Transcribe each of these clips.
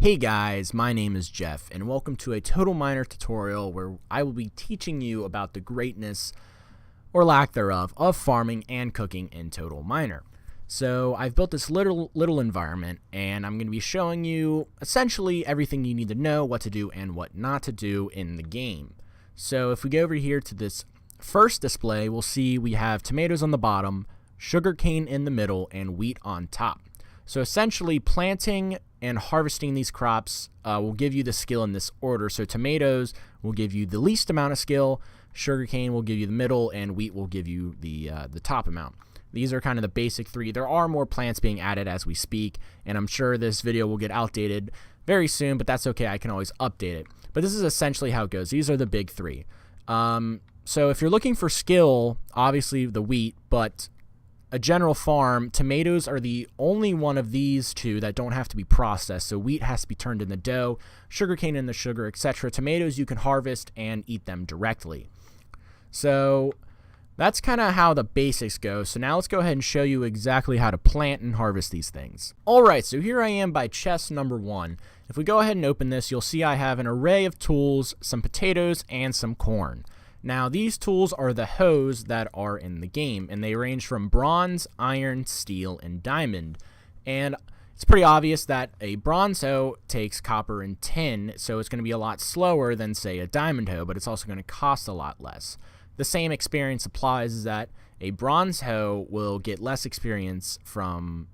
Hey guys, my name is Jeff, and welcome to a Total Miner tutorial where I will be teaching you about the greatness, or lack thereof, of farming and cooking in Total Miner. So I've built this little environment, and I'm going to be showing you essentially everything you need to know, what to do and what not to do in the game. So if we go over here to this first display, we'll see we have tomatoes on the bottom, sugarcane in the middle, and wheat on top. So essentially planting and harvesting these crops will give you the skill in this order. So tomatoes will give you the least amount of skill, sugarcane will give you the middle, and wheat will give you the top amount. These are kind of the basic three. There are more plants being added as we speak, and I'm sure this video will get outdated very soon, but that's okay. I can always update it. But this is essentially how it goes. These are the big three. So if you're looking for skill, obviously the wheat, but a general farm, tomatoes are the only one of these two that don't have to be processed. So wheat has to be turned into dough, sugarcane in the sugar, etc. Tomatoes you can harvest and eat them directly. So that's kind of how the basics go. So now let's go ahead and show you exactly how to plant and harvest these things. Alright, so here I am by chest number 1. If we go ahead and open this, you'll see I have an array of tools, some potatoes, and some corn. Now, these tools are the hoes that are in the game, and they range from bronze, iron, steel, and diamond. And it's pretty obvious that a bronze hoe takes copper and tin, so it's going to be a lot slower than, say, a diamond hoe, but it's also going to cost a lot less. The same experience applies is that a bronze hoe will get less experience from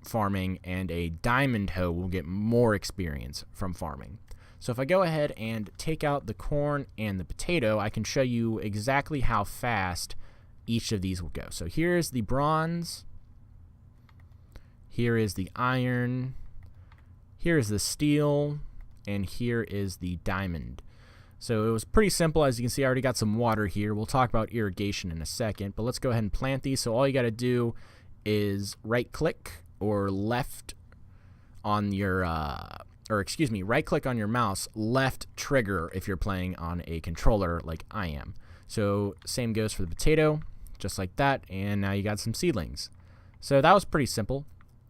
farming, and a diamond hoe will get more experience from farming. So if I go ahead and take out the corn and the potato, I can show you exactly how fast each of these will go. So here's the bronze, here is the iron, here is the steel, and here is the diamond. So it was pretty simple. As you can see, I already got some water here. We'll talk about irrigation in a second, but let's go ahead and plant these. So all you got to do is right click or left on your right click on your mouse, left trigger if you're playing on a controller like I am. So same goes for the potato, just like that, and now you got some seedlings. So that was pretty simple.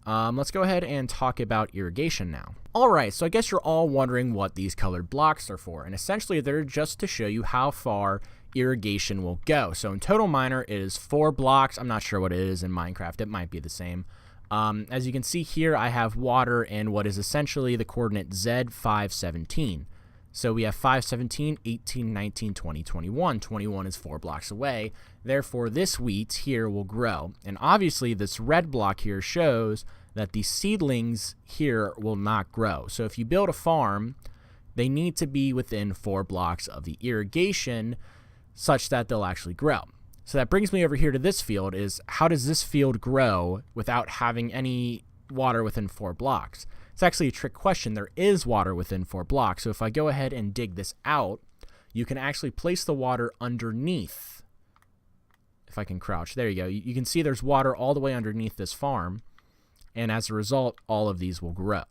Let's go ahead and talk about irrigation now. Alright, so I guess you're all wondering what these colored blocks are for, and essentially they're just to show you how far irrigation will go. So in Total Miner it is 4 blocks. I'm not sure what it is in Minecraft. It might be the same. As you can see here, I have water in what is essentially the coordinate Z 517. So we have 517, 18, 19, 20, 21. 21 is 4 blocks away. Therefore, this wheat here will grow. And obviously, this red block here shows that the seedlings here will not grow. So if you build a farm, they need to be within 4 blocks of the irrigation such that they'll actually grow. So that brings me over here to this field is how does this field grow without having any water within 4 blocks? It's actually a trick question. There is water within 4 blocks. So if I go ahead and dig this out, you can actually place the water underneath. If I can crouch, there you go. You can see there's water all the way underneath this farm. And as a result, all of these will grow.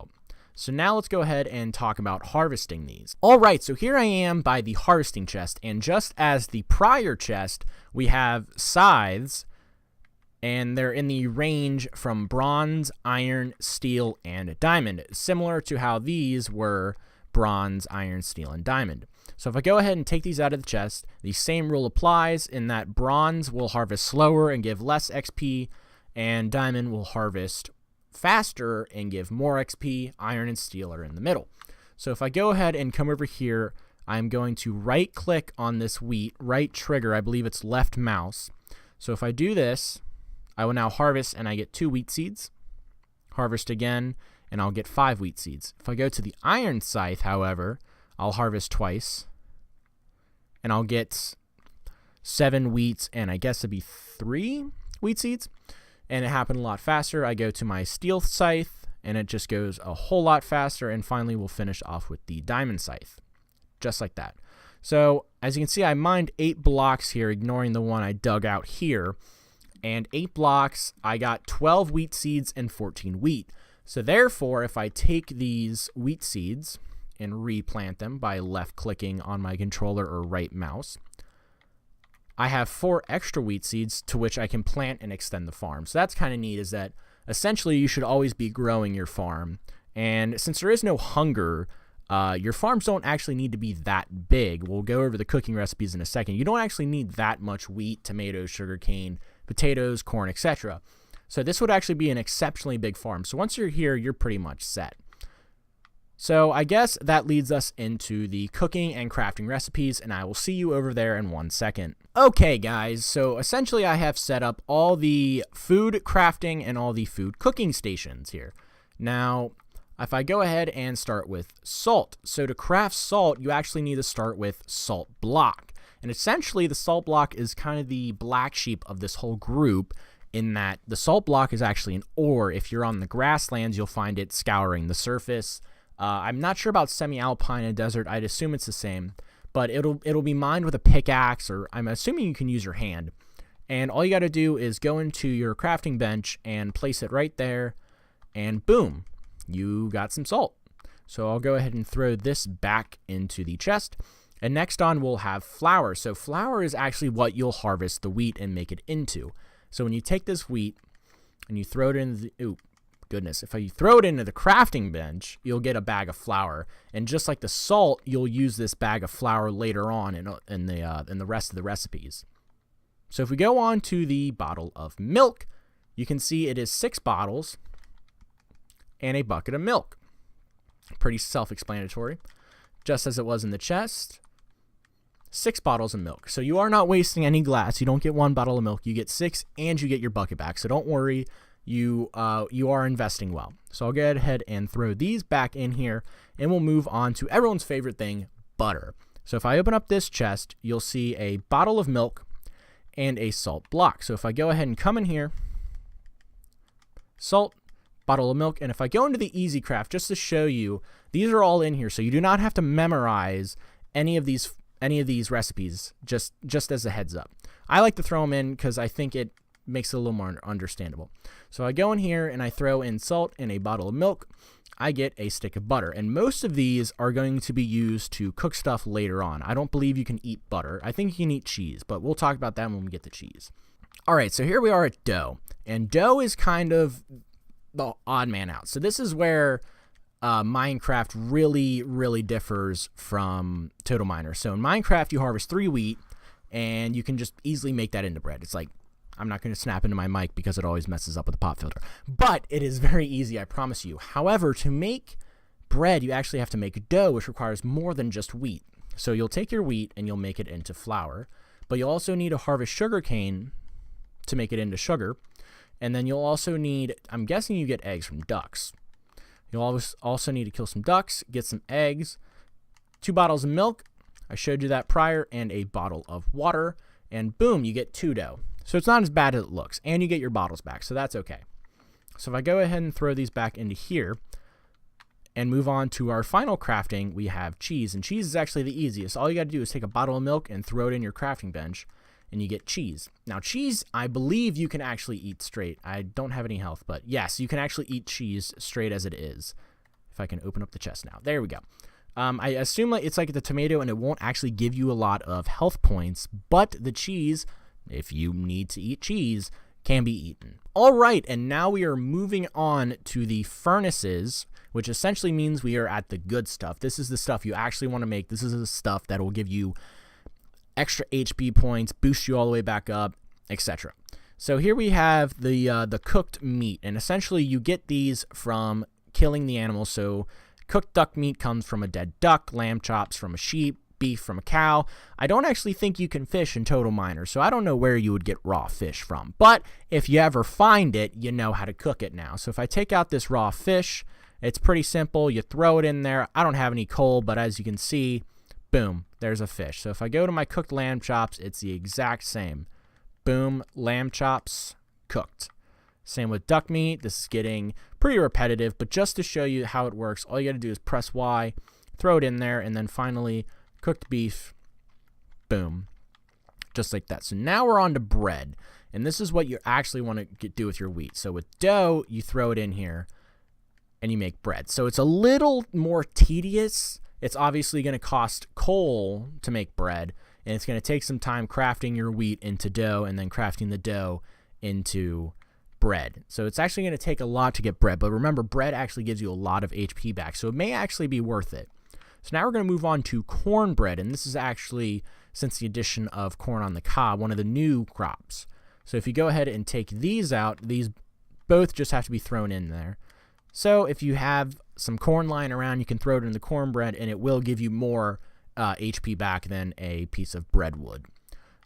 So now let's go ahead and talk about harvesting these. Alright, so here I am by the harvesting chest, and just as the prior chest, we have scythes, and they're in the range from bronze, iron, steel, and diamond, similar to how these were bronze, iron, steel, and diamond. So if I go ahead and take these out of the chest, the same rule applies in that bronze will harvest slower and give less XP, and diamond will harvest faster and give more XP. Iron and steel are in the middle. So if I go ahead and come over here, I'm going to right click on this wheat, right trigger, I believe it's left mouse. So if I do this, I will now harvest and I get 2 wheat seeds. Harvest again and I'll get 5 wheat seeds. If I go to the iron scythe, however, I'll harvest twice and I'll get 7 wheats and I guess it'd be 3 wheat seeds. And it happened a lot faster. I go to my steel scythe, and it just goes a whole lot faster, and finally we'll finish off with the diamond scythe, just like that. So, as you can see, I mined 8 blocks here, ignoring the one I dug out here, and 8 blocks, I got 12 wheat seeds and 14 wheat. So therefore, if I take these wheat seeds and replant them by left-clicking on my controller or right mouse, I have 4 extra wheat seeds to which I can plant and extend the farm. So that's kind of neat, is that essentially you should always be growing your farm And since there is no hunger, your farms don't actually need to be that big. We'll go over the cooking recipes in a second. You don't actually need that much wheat, tomatoes, sugarcane, potatoes, corn, etc. So this would actually be an exceptionally big farm. So once you're here, you're pretty much set. So I guess that leads us into the cooking and crafting recipes, and I will see you over there in 1 second. Okay guys, so essentially I have set up all the food crafting and all the food cooking stations here. Now, if I go ahead and start with salt. So to craft salt, you actually need to start with salt block. And essentially the salt block is kind of the black sheep of this whole group, in that the salt block is actually an ore. If you're on the grasslands, you'll find it scouring the surface. I'm not sure about semi-alpine and desert. I'd assume it's the same, but it'll be mined with a pickaxe, or I'm assuming you can use your hand. And all you got to do is go into your crafting bench and place it right there, and boom, you got some salt. So I'll go ahead and throw this back into the chest. And next on, we'll have flour. So flour is actually what you'll harvest the wheat and make it into. So when you take this wheat and you throw it in the, if you throw it into the crafting bench, you'll get a bag of flour. And just like the salt, you'll use this bag of flour later on in the rest of the recipes. So if we go on to the bottle of milk, you can see it is 6 bottles and a bucket of milk. Pretty self-explanatory, just as it was in the chest. 6 bottles of milk. So you are not wasting any glass. You don't get 1 bottle of milk. You get 6, and you get your bucket back. So don't worry. You are investing well. So I'll go ahead and throw these back in here, and we'll move on to everyone's favorite thing, butter. So if I open up this chest, you'll see a bottle of milk and a salt block. So if I go ahead and come in here, salt, bottle of milk, and if I go into the easy craft, just to show you, these are all in here, so you do not have to memorize any of these recipes, just as a heads up. I like to throw them in because I think it makes it a little more understandable. So I go in here and I throw in salt and a bottle of milk. I get a stick of butter, and most of these are going to be used to cook stuff later on. I don't believe you can eat butter. I think you can eat cheese, but we'll talk about that when we get to cheese. All right, so here we are at dough, and dough is kind of the odd man out. So this is where Minecraft really differs from Total Miner. So in Minecraft, you harvest 3 wheat, and you can just easily make that into bread. It's like, I'm not going to snap into my mic because it always messes up with the pop filter. But it is very easy, I promise you. However, to make bread, you actually have to make dough, which requires more than just wheat. So you'll take your wheat and you'll make it into flour. But you'll also need to harvest sugarcane to make it into sugar. And then you'll also need, I'm guessing you get eggs from ducks. You'll also need to kill some ducks, get some eggs, 2 bottles of milk. I showed you that prior, and a bottle of water. And boom, you get 2 dough. So it's not as bad as it looks, and you get your bottles back, so that's okay. So if I go ahead and throw these back into here and move on to our final crafting, we have cheese, and cheese is actually the easiest. All you got to do is take a bottle of milk and throw it in your crafting bench, and you get cheese. Now cheese, I believe you can actually eat straight. I don't have any health, but yes, you can actually eat cheese straight as it is. If I can open up the chest now. There we go. I assume it's like the tomato, and it won't actually give you a lot of health points, but the cheese, if you need to eat cheese, can be eaten. All right, and now we are moving on to the furnaces, which essentially means we are at the good stuff. This is the stuff you actually want to make. This is the stuff that will give you extra HP points, boost you all the way back up, etc. So here we have the cooked meat, and essentially you get these from killing the animals. So cooked duck meat comes from a dead duck, lamb chops from a sheep, beef from a cow. I don't actually think you can fish in Total Miner, so I don't know where you would get raw fish from. But if you ever find it, you know how to cook it now. So if I take out this raw fish, it's pretty simple. You throw it in there. I don't have any coal, but as you can see, boom, there's a fish. So if I go to my cooked lamb chops, it's the exact same. Boom, lamb chops, cooked. Same with duck meat. This is getting pretty repetitive, but just to show you how it works, all you got to do is press Y, throw it in there, and then finally cooked beef, boom, just like that. So now we're on to bread, and this is what you actually want to do with your wheat. So with dough, you throw it in here, and you make bread. So it's a little more tedious. It's obviously going to cost coal to make bread, and it's going to take some time crafting your wheat into dough, and then crafting the dough into bread. So it's actually going to take a lot to get bread, but remember, bread actually gives you a lot of HP back, so it may actually be worth it. So now we're going to move on to cornbread, and this is actually, since the addition of corn on the cob, one of the new crops. So if you go ahead and take these out, these both just have to be thrown in there. So if you have some corn lying around, you can throw it in the cornbread, and it will give you more HP back than a piece of bread would.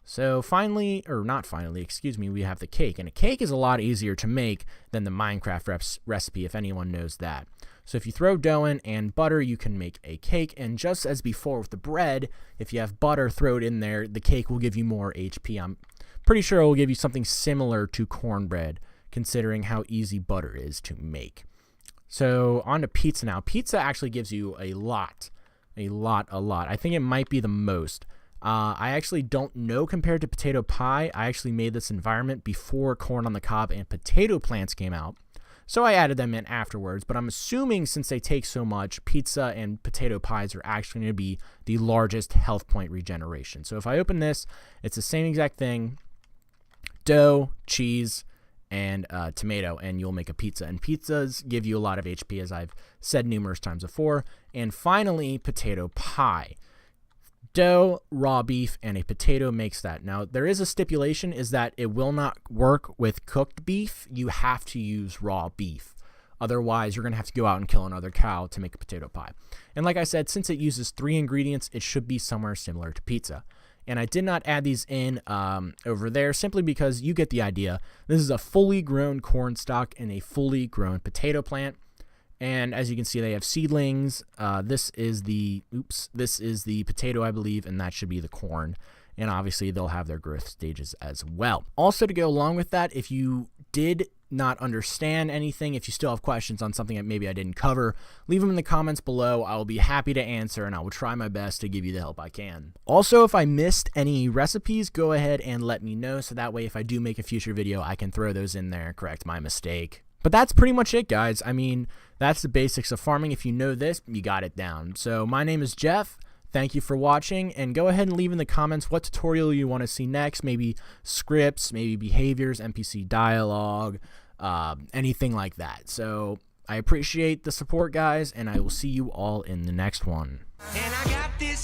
So finally, or not finally, excuse me, we have the cake. And a cake is a lot easier to make than the Minecraft recipe, if anyone knows that. So if you throw dough in and butter, you can make a cake. And just as before with the bread, if you have butter, throw it in there, the cake will give you more HP. I'm pretty sure it will give you something similar to cornbread, considering how easy butter is to make. So on to pizza now. Pizza actually gives you a lot. I think it might be the most. I actually don't know compared to potato pie. I actually made this environment before corn on the cob and potato plants came out, so I added them in afterwards, but I'm assuming since they take so much, pizza and potato pies are actually going to be the largest health point regeneration. So if I open this, it's the same exact thing: dough, cheese, and tomato, and you'll make a pizza. And pizzas give you a lot of HP, as I've said numerous times before. And finally, potato pie. Dough, raw beef, and a potato makes that. Now, there is a stipulation, is that it will not work with cooked beef. You have to use raw beef. Otherwise, you're going to have to go out and kill another cow to make a potato pie. And like I said, since it uses 3 ingredients, it should be somewhere similar to pizza. And I did not add these in over there simply because you get the idea. This is a fully grown corn stalk and a fully grown potato plant. And as you can see, they have seedlings. This is the potato, I believe, and that should be the corn. And obviously, they'll have their growth stages as well. Also, to go along with that, if you did not understand anything, if you still have questions on something that maybe I didn't cover, leave them in the comments below. I will be happy to answer, and I will try my best to give you the help I can. Also, if I missed any recipes, go ahead and let me know, so that way if I do make a future video, I can throw those in there and correct my mistake. But that's pretty much it, guys. I mean, that's the basics of farming. If you know this, you got it down. So my name is Jeff. Thank you for watching, and go ahead and leave in the comments what tutorial you want to see next. Maybe scripts, maybe behaviors, NPC dialogue, anything like that. So I appreciate the support, guys, and I will see you all in the next one. And I got this